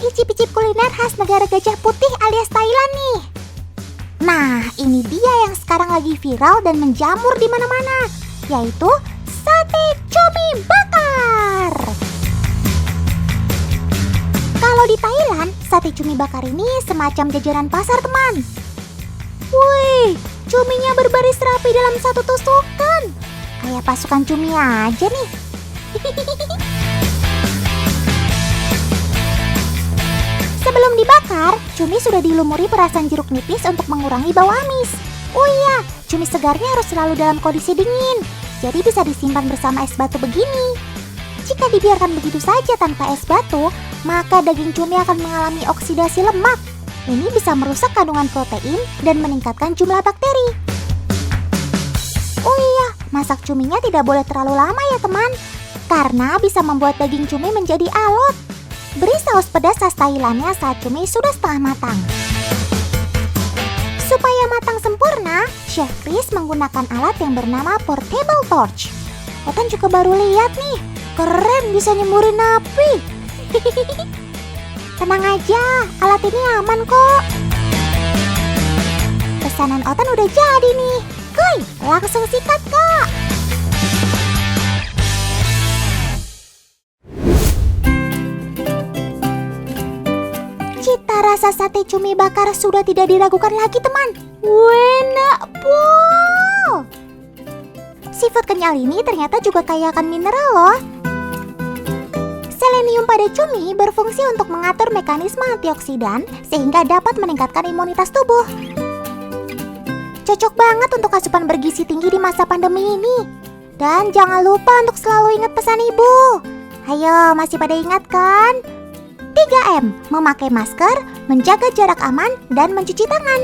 icip-icip kuliner khas negara gajah putih alias Thailand nih. Nah, ini dia yang sekarang lagi viral dan menjamur di mana-mana, yaitu sate cumi bakar. Kalau di Thailand, sate cumi bakar ini semacam jajanan pasar, teman. Wih, cuminya berbaris rapi dalam satu tusukan. Kayak pasukan cumi aja nih. Sebelum dibakar, cumi sudah dilumuri perasan jeruk nipis untuk mengurangi bau amis. Oh iya, cumi segarnya harus selalu dalam kondisi dingin, jadi bisa disimpan bersama es batu begini. Jika dibiarkan begitu saja tanpa es batu, maka daging cumi akan mengalami oksidasi lemak. Ini bisa merusak kandungan protein dan meningkatkan jumlah bakteri. Oh iya, masak cuminya tidak boleh terlalu lama ya teman, karena bisa membuat daging cumi menjadi alot. Beri saus pedas khas Thailandnya saat cumi sudah setengah matang. Supaya matang sempurna, Chef Chris menggunakan alat yang bernama portable torch. Otan juga baru lihat nih, keren bisa nyemburin api. Tenang aja, alat ini aman kok. Pesanan Otan udah jadi nih. Kuy, langsung sikat kak. Cita rasa sate cumi bakar sudah tidak diragukan lagi teman. Enak po. Seafood kenyal ini ternyata juga kaya akan mineral loh. Selenium pada cumi berfungsi untuk mengatur mekanisme antioksidan sehingga dapat meningkatkan imunitas tubuh. Cocok banget untuk asupan bergizi tinggi di masa pandemi ini. Dan jangan lupa untuk selalu ingat pesan ibu. Ayo, masih pada ingat kan? 3M, memakai masker, menjaga jarak aman, dan mencuci tangan.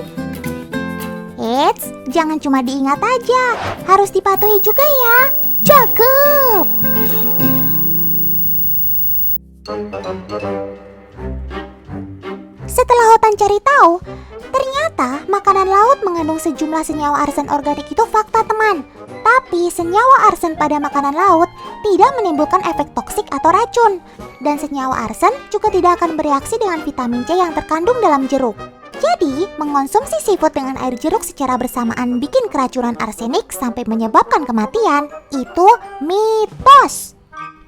Eits, jangan cuma diingat aja, harus dipatuhi juga ya. Cakep! Setelah Otan cari tahu, ternyata makanan laut mengandung sejumlah senyawa arsen organik itu fakta teman. Tapi senyawa arsen pada makanan laut tidak menimbulkan efek toksik atau racun. Dan senyawa arsen juga tidak akan bereaksi dengan vitamin C yang terkandung dalam jeruk. Jadi, mengonsumsi seafood dengan air jeruk secara bersamaan bikin keracunan arsenik sampai menyebabkan kematian. Itu mitos.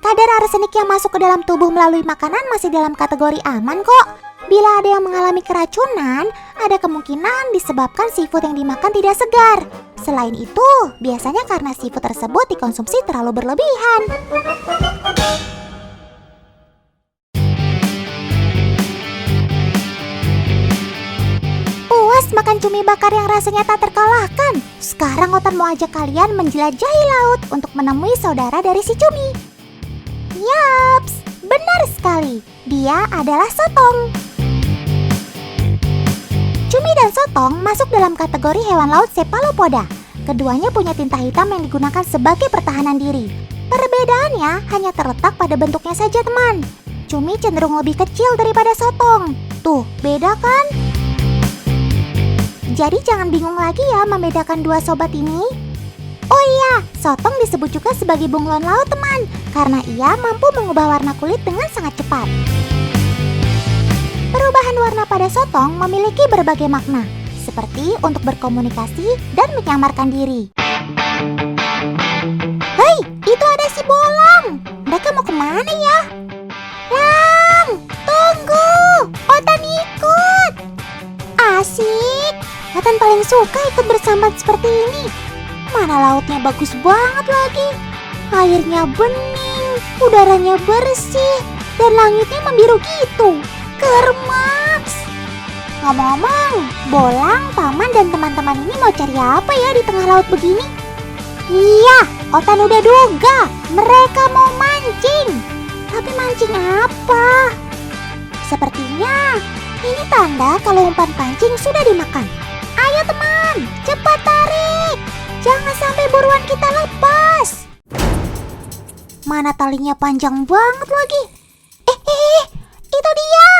Kadar arsenik yang masuk ke dalam tubuh melalui makanan masih dalam kategori aman kok. Bila ada yang mengalami keracunan, ada kemungkinan disebabkan seafood yang dimakan tidak segar. Selain itu, biasanya karena seafood tersebut dikonsumsi terlalu berlebihan. Puas makan cumi bakar yang rasanya tak terkalahkan. Sekarang Otan mau ajak kalian menjelajahi laut untuk menemui saudara dari si cumi. Yaps, benar sekali. Dia adalah sotong. Cumi dan sotong masuk dalam kategori hewan laut cephalopoda. Keduanya punya tinta hitam yang digunakan sebagai pertahanan diri. Perbedaannya hanya terletak pada bentuknya saja teman. Cumi cenderung lebih kecil daripada sotong. Tuh, beda kan? Jadi jangan bingung lagi ya membedakan dua sobat ini. Oh iya, sotong disebut juga sebagai bunglon laut teman, karena ia mampu mengubah warna kulit dengan sangat cepat. Perubahan warna pada sotong memiliki berbagai makna, seperti untuk berkomunikasi dan menyamarkan diri. Hei, itu ada si Bolang. Mereka mau kemana ya? Lang, tunggu. Otan ikut. Asik. Otan paling suka ikut bersambat seperti ini. Mana lautnya bagus banget lagi. Airnya bening, udaranya bersih, dan langitnya membiru gitu. Kermaks. Ngomong-ngomong, Bolang, Paman, dan teman-teman ini mau cari apa ya di tengah laut begini? Iya, Otan udah duga. Mereka mau mancing. Tapi mancing apa? Sepertinya ini tanda kalau umpan pancing sudah dimakan. Ayo teman, cepat tarik. Jangan sampai buruan kita lepas. Mana talinya panjang banget lagi. Itu dia.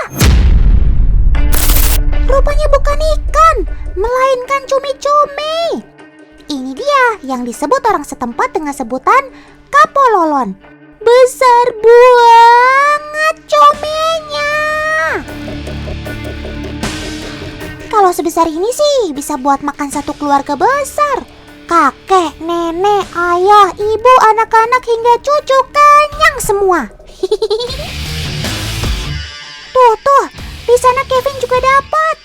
Rupanya bukan ikan, melainkan cumi-cumi. Ini dia yang disebut orang setempat dengan sebutan kapololon. Besar banget cuminya. Kalau sebesar ini sih bisa buat makan satu keluarga besar. Kakek, nenek, ayah, ibu, anak-anak hingga cucu kenyang semua. Tuh, di sana Kevin juga dapat.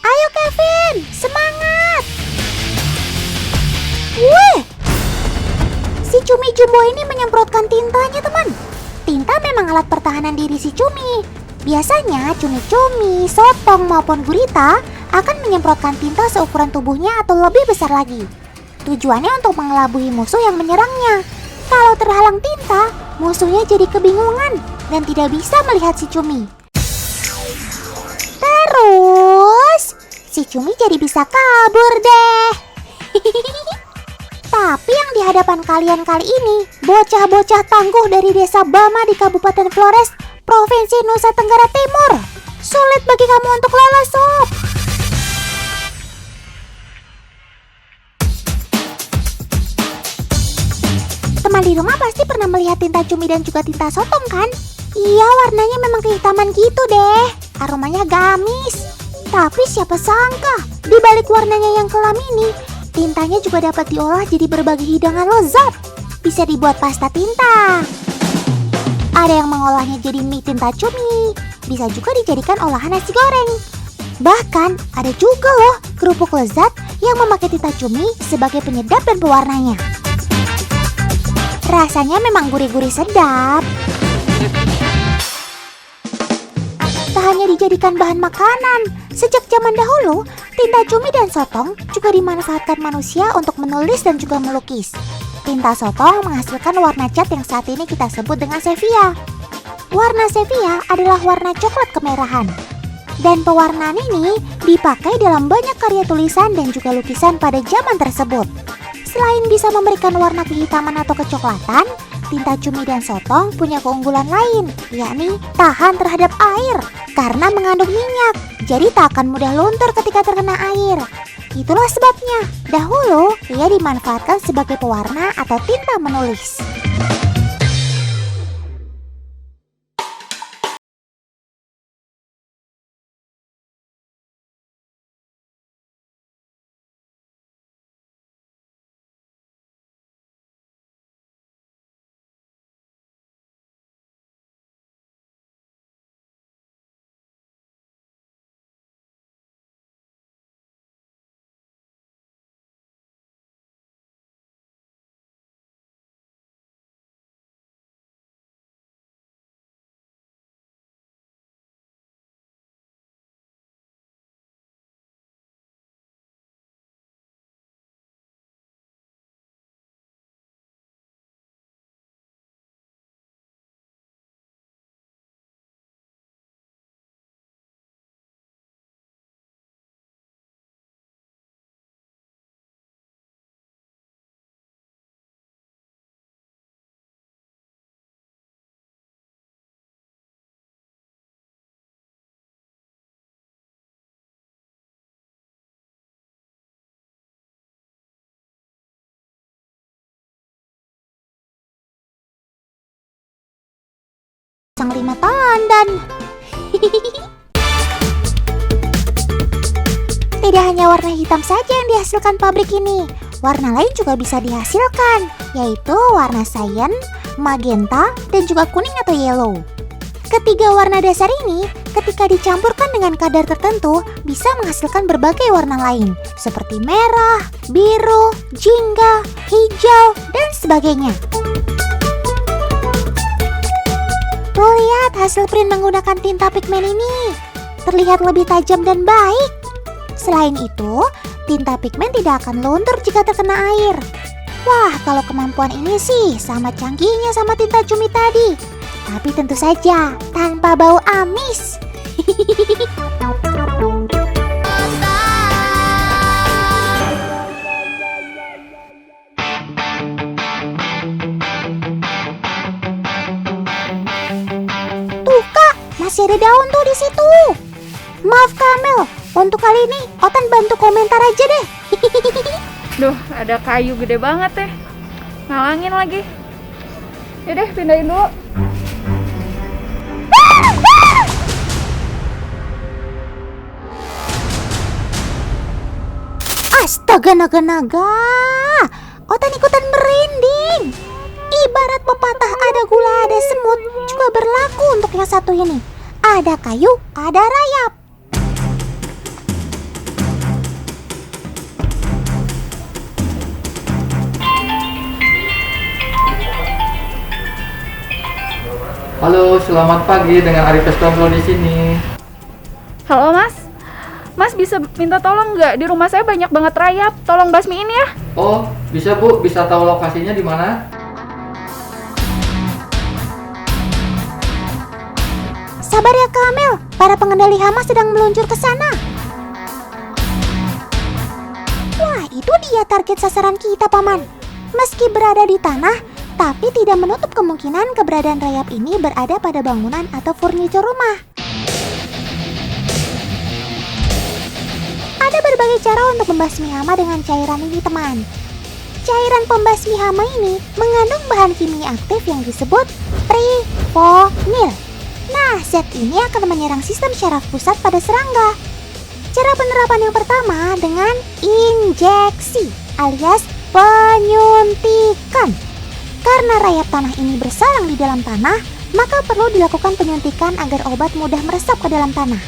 Ayo Kevin, semangat. Wih, si Cumi Jumbo ini menyemprotkan tintanya teman. Tinta memang alat pertahanan diri si Cumi. Biasanya cumi-cumi, sotong maupun gurita akan menyemprotkan tinta seukuran tubuhnya atau lebih besar lagi. Tujuannya untuk mengelabui musuh yang menyerangnya. Kalau terhalang tinta, musuhnya jadi kebingungan dan tidak bisa melihat si Cumi. Terus, si Cumi jadi bisa kabur deh. Tapi yang di hadapan kalian kali ini, bocah-bocah tangguh dari desa Bama di Kabupaten Flores, Provinsi Nusa Tenggara Timur. Sulit bagi kamu untuk lolos, sob. Teman di rumah pasti pernah melihat tinta cumi dan juga tinta sotong kan? Iya, warnanya memang kehitaman gitu deh. Aromanya gamis. Tapi siapa sangka, di balik warnanya yang kelam ini, tintanya juga dapat diolah jadi berbagai hidangan lezat. Bisa dibuat pasta tinta. Ada yang mengolahnya jadi mie tinta cumi. Bisa juga dijadikan olahan nasi goreng. Bahkan ada juga loh kerupuk lezat yang memakai tinta cumi sebagai penyedap dan pewarnanya. Rasanya memang gurih-gurih sedap. Tak hanya dijadikan bahan makanan, sejak zaman dahulu, tinta cumi dan sotong juga dimanfaatkan manusia untuk menulis dan juga melukis. Tinta sotong menghasilkan warna cat yang saat ini kita sebut dengan sepia. Warna sepia adalah warna coklat kemerahan. Dan pewarnaan ini dipakai dalam banyak karya tulisan dan juga lukisan pada zaman tersebut. Selain bisa memberikan warna kehitaman atau kecoklatan, tinta cumi dan sotong punya keunggulan lain, yakni tahan terhadap air karena mengandung minyak, jadi tak akan mudah luntur ketika terkena air. Itulah sebabnya dahulu ia dimanfaatkan sebagai pewarna atau tinta menulis. Sang 5 tandan. Tidak hanya warna hitam saja yang dihasilkan pabrik ini, warna lain juga bisa dihasilkan, yaitu warna cyan, magenta, dan juga kuning atau yellow. Ketiga warna dasar ini, ketika dicampurkan dengan kadar tertentu, bisa menghasilkan berbagai warna lain, seperti merah, biru, jingga, hijau, dan sebagainya. Tuh lihat hasil print menggunakan tinta pigmen ini. Terlihat lebih tajam dan baik. Selain itu, tinta pigmen tidak akan luntur jika terkena air. Wah, kalau kemampuan ini sih sama canggihnya sama tinta cumi tadi. Tapi tentu saja tanpa bau amis. Masih ada daun tuh di situ. Maaf Kamel, untuk kali ini Otan bantu komentar aja deh. Duh, ada kayu gede banget deh. Ngalangin lagi. Yaudah, pindahin dulu. naga. Otan ikutan merinding. Ibarat pepatah ada gula ada semut juga berlaku untuk yang satu ini. Ada kayu, ada rayap. Halo, selamat pagi dengan Arif Estomplo di sini. Halo Mas, Mas bisa minta tolong nggak? Di rumah saya banyak banget rayap, tolong basmiin ya. Oh, bisa Bu, bisa tahu lokasinya di mana? Sabar ya Kamel, para pengendali hama sedang meluncur ke sana. Wah, itu dia target sasaran kita, Paman. Meski berada di tanah, tapi tidak menutup kemungkinan keberadaan rayap ini berada pada bangunan atau furniture rumah. Ada berbagai cara untuk membasmi hama dengan cairan ini, teman. Cairan pembasmi hama ini mengandung bahan kimia aktif yang disebut prifonil. Nah, zat ini akan menyerang sistem syaraf pusat pada serangga. Cara penerapan yang pertama dengan injeksi alias penyuntikan. Karena rayap tanah ini bersarang di dalam tanah, maka perlu dilakukan penyuntikan agar obat mudah meresap ke dalam tanah.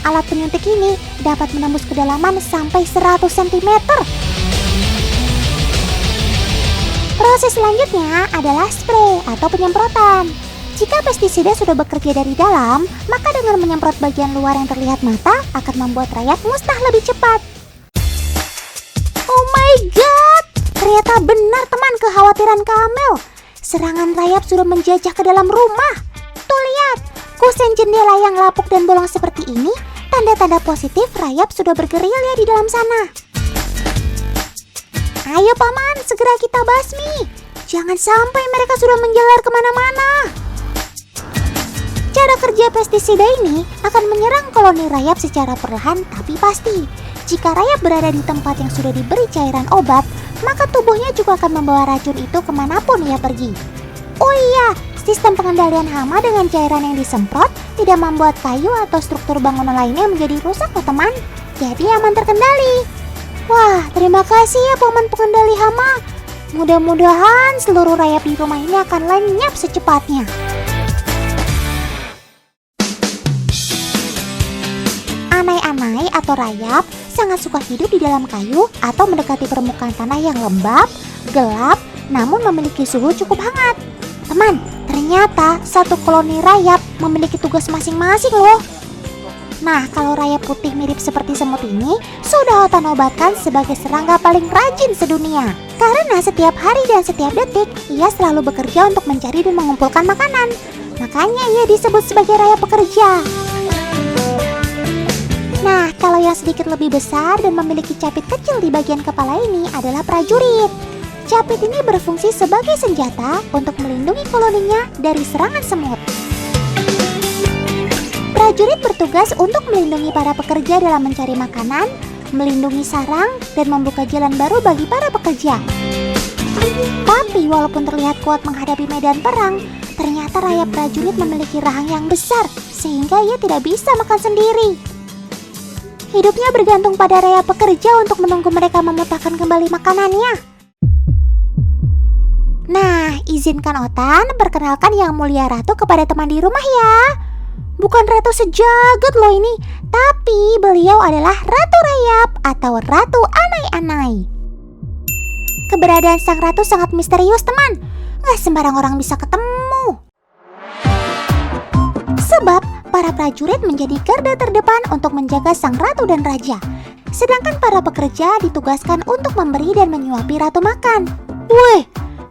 Alat penyuntik ini dapat menembus kedalaman sampai 100 cm. Proses selanjutnya adalah spray atau penyemprotan. Jika pestisida sudah bekerja dari dalam, maka dengan menyemprot bagian luar yang terlihat mata akan membuat rayap musnah lebih cepat. Oh my god! Ternyata benar teman kekhawatiran Kamel. Serangan rayap sudah menjajah ke dalam rumah. Tuh lihat, kusen jendela yang lapuk dan bolong seperti ini, tanda-tanda positif rayap sudah bergerilya di dalam sana. Ayo Paman, segera kita basmi. Jangan sampai mereka sudah menjalar kemana-mana. Cara kerja pestisida ini akan menyerang koloni rayap secara perlahan tapi pasti. Jika rayap berada di tempat yang sudah diberi cairan obat, maka tubuhnya juga akan membawa racun itu kemanapun ia pergi. Oh iya, sistem pengendalian hama dengan cairan yang disemprot tidak membuat kayu atau struktur bangunan lainnya menjadi rusak, oh teman. Jadi aman terkendali. Wah, terima kasih ya Paman pengendali hama. Mudah-mudahan seluruh rayap di rumah ini akan lenyap secepatnya. Anai-anai atau rayap sangat suka hidup di dalam kayu atau mendekati permukaan tanah yang lembab, gelap, namun memiliki suhu cukup hangat. Teman, ternyata satu koloni rayap memiliki tugas masing-masing loh. Nah, kalau rayap putih mirip seperti semut ini, sudah Otan obatkan sebagai serangga paling rajin sedunia. Karena setiap hari dan setiap detik, ia selalu bekerja untuk mencari dan mengumpulkan makanan. Makanya ia disebut sebagai rayap pekerja. Nah, kalau yang sedikit lebih besar dan memiliki capit kecil di bagian kepala ini adalah prajurit. Capit ini berfungsi sebagai senjata untuk melindungi koloninya dari serangan semut. Prajurit bertugas untuk melindungi para pekerja dalam mencari makanan, melindungi sarang, dan membuka jalan baru bagi para pekerja. Tapi walaupun terlihat kuat menghadapi medan perang, ternyata rayap prajurit memiliki rahang yang besar sehingga ia tidak bisa makan sendiri. Hidupnya bergantung pada rayap pekerja untuk menunggu mereka memutahkan kembali makanannya. Nah, izinkan Otan perkenalkan Yang Mulia Ratu kepada teman di rumah ya. Bukan ratu sejagat loh ini, tapi beliau adalah Ratu Rayap atau Ratu Anai-Anai. Keberadaan sang ratu sangat misterius teman. Nggak sembarang orang bisa ketemu. Sebab para prajurit menjadi garda terdepan untuk menjaga sang ratu dan raja. Sedangkan para pekerja ditugaskan untuk memberi dan menyuapi ratu makan. Wih,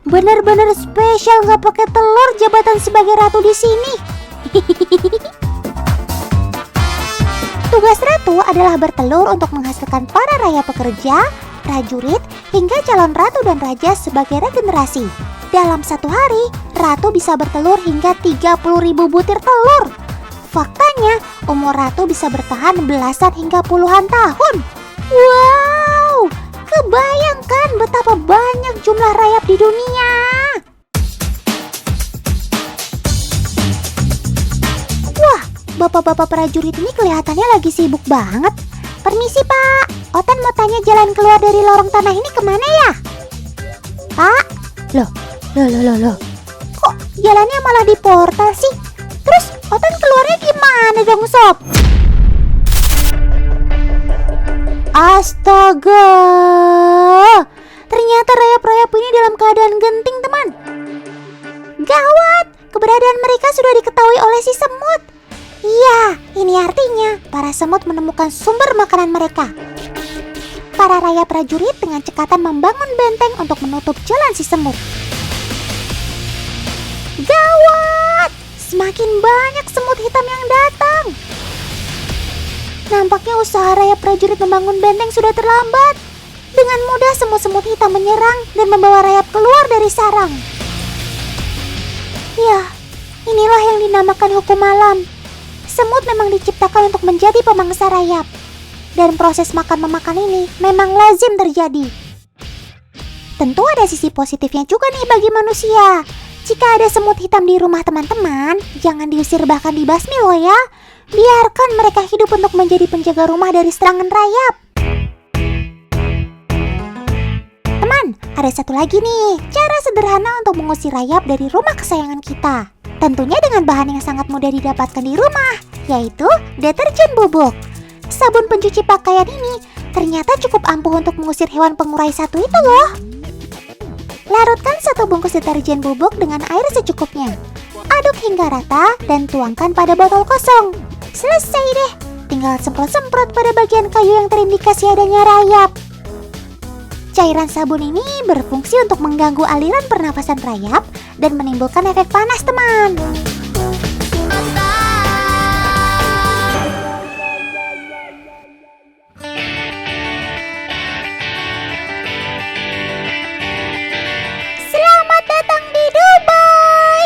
benar-benar spesial nggak pakai telur jabatan sebagai ratu di sini. Tugas ratu adalah bertelur untuk menghasilkan para raya pekerja, prajurit, hingga calon ratu dan raja sebagai regenerasi. Dalam satu hari, ratu bisa bertelur hingga 30.000 butir telur. Faktanya, umur ratu bisa bertahan belasan hingga puluhan tahun. Wow, kebayangkan betapa banyak jumlah rayap di dunia. Wah, bapak-bapak prajurit ini kelihatannya lagi sibuk banget. Permisi Pak, Otan mau tanya jalan keluar dari lorong tanah ini kemana ya? Pak? Loh. Kok jalannya malah di portal sih? Terus Otan keluarnya gimana dong Sob? Astaga, ternyata rayap-rayap ini dalam keadaan genting teman. Gawat, keberadaan mereka sudah diketahui oleh si semut. Iya, ini artinya para semut menemukan sumber makanan mereka. Para rayap prajurit dengan cekatan membangun benteng untuk menutup jalan si semut. Gawat, semakin banyak semut hitam yang datang. Nampaknya usaha rayap prajurit membangun benteng sudah terlambat. Dengan mudah semut-semut hitam menyerang dan membawa rayap keluar dari sarang. Ya, inilah yang dinamakan hukum alam. Semut memang diciptakan untuk menjadi pemangsa rayap. Dan proses makan-memakan ini memang lazim terjadi. Tentu ada sisi positifnya juga nih bagi manusia. Jika ada semut hitam di rumah teman-teman, jangan diusir bahkan dibasmi loh ya. Biarkan mereka hidup untuk menjadi penjaga rumah dari serangan rayap. Teman, ada satu lagi nih, cara sederhana untuk mengusir rayap dari rumah kesayangan kita. Tentunya dengan bahan yang sangat mudah didapatkan di rumah, yaitu deterjen bubuk. Sabun pencuci pakaian ini ternyata cukup ampuh untuk mengusir hewan pengurai satu itu loh. Larutkan 1 bungkus deterjen bubuk dengan air secukupnya. Aduk hingga rata dan tuangkan pada botol kosong. Selesai deh, tinggal semprot-semprot pada bagian kayu yang terindikasi adanya rayap. Cairan sabun ini berfungsi untuk mengganggu aliran pernafasan rayap dan menimbulkan efek panas teman. Selamat datang di Dubai.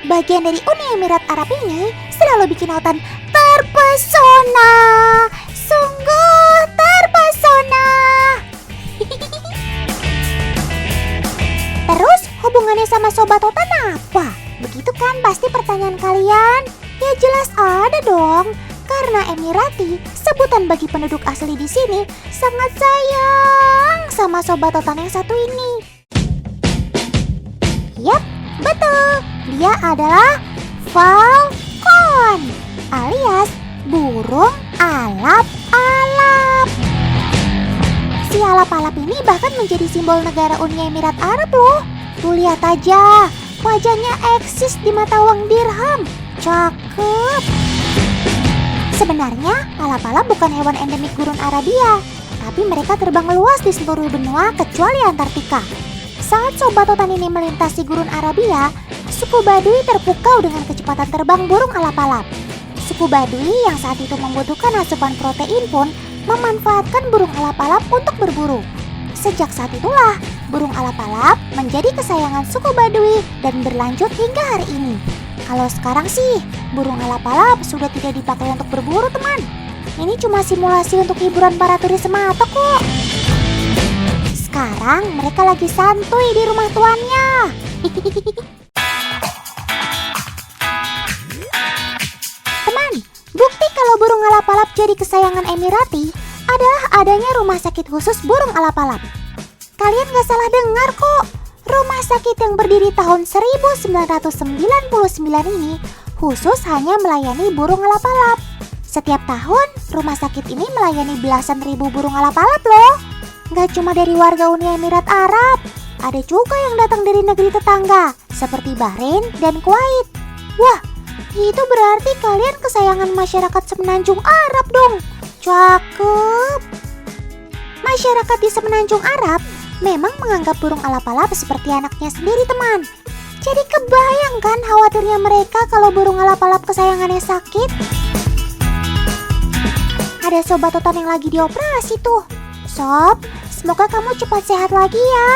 Bagian dari Uni Emirat Arab ini selalu bikin Otan terpesona. Sungguh terpesona. Terus hubungannya sama sobat Otan apa? Begitu kan pasti pertanyaan kalian? Ya jelas ada dong. Karena Emirati, sebutan bagi penduduk asli di sini, sangat sayang sama sobat Otan yang satu ini. Yap, betul. Dia adalah falcon, alias burung alap-alap. Si alap-alap ini bahkan menjadi simbol negara Uni Emirat Arab loh. Tuh lihat aja, wajahnya eksis di mata uang dirham. Cakep. Sebenarnya alap-alap bukan hewan endemik gurun Arabia, tapi mereka terbang luas di seluruh benua kecuali Antartika. Saat sobat Otan ini melintasi gurun Arabia, suku Baduy terpukau dengan kecepatan terbang burung alap-alap. Suku Baduy yang saat itu membutuhkan asupan protein pun memanfaatkan burung alap-alap untuk berburu. Sejak saat itulah, burung alap-alap menjadi kesayangan suku Baduy dan berlanjut hingga hari ini. Kalau sekarang sih, burung alap-alap sudah tidak dipakai untuk berburu teman. Ini cuma simulasi untuk hiburan para turis semata kok. Sekarang mereka lagi santuy di rumah tuannya. Teman, bukti kalau burung alap-alap jadi kesayangan Emirati adalah adanya rumah sakit khusus burung alap-alap. Kalian gak salah dengar kok. Rumah sakit yang berdiri tahun 1999 ini khusus hanya melayani burung alap-alap. Setiap tahun, rumah sakit ini melayani belasan ribu burung alap-alap loh. Gak cuma dari warga Uni Emirat Arab, ada juga yang datang dari negeri tetangga, seperti Bahrain dan Kuwait. Wah, itu berarti kalian kesayangan masyarakat Semenanjung Arab dong. Cakep. Masyarakat di Semenanjung Arab memang menganggap burung alap-alap seperti anaknya sendiri teman. Jadi kebayangkan khawatirnya mereka kalau burung alap-alap kesayangannya sakit. Ada sobat Otan yang lagi dioperasi tuh. Sob, semoga kamu cepat sehat lagi ya.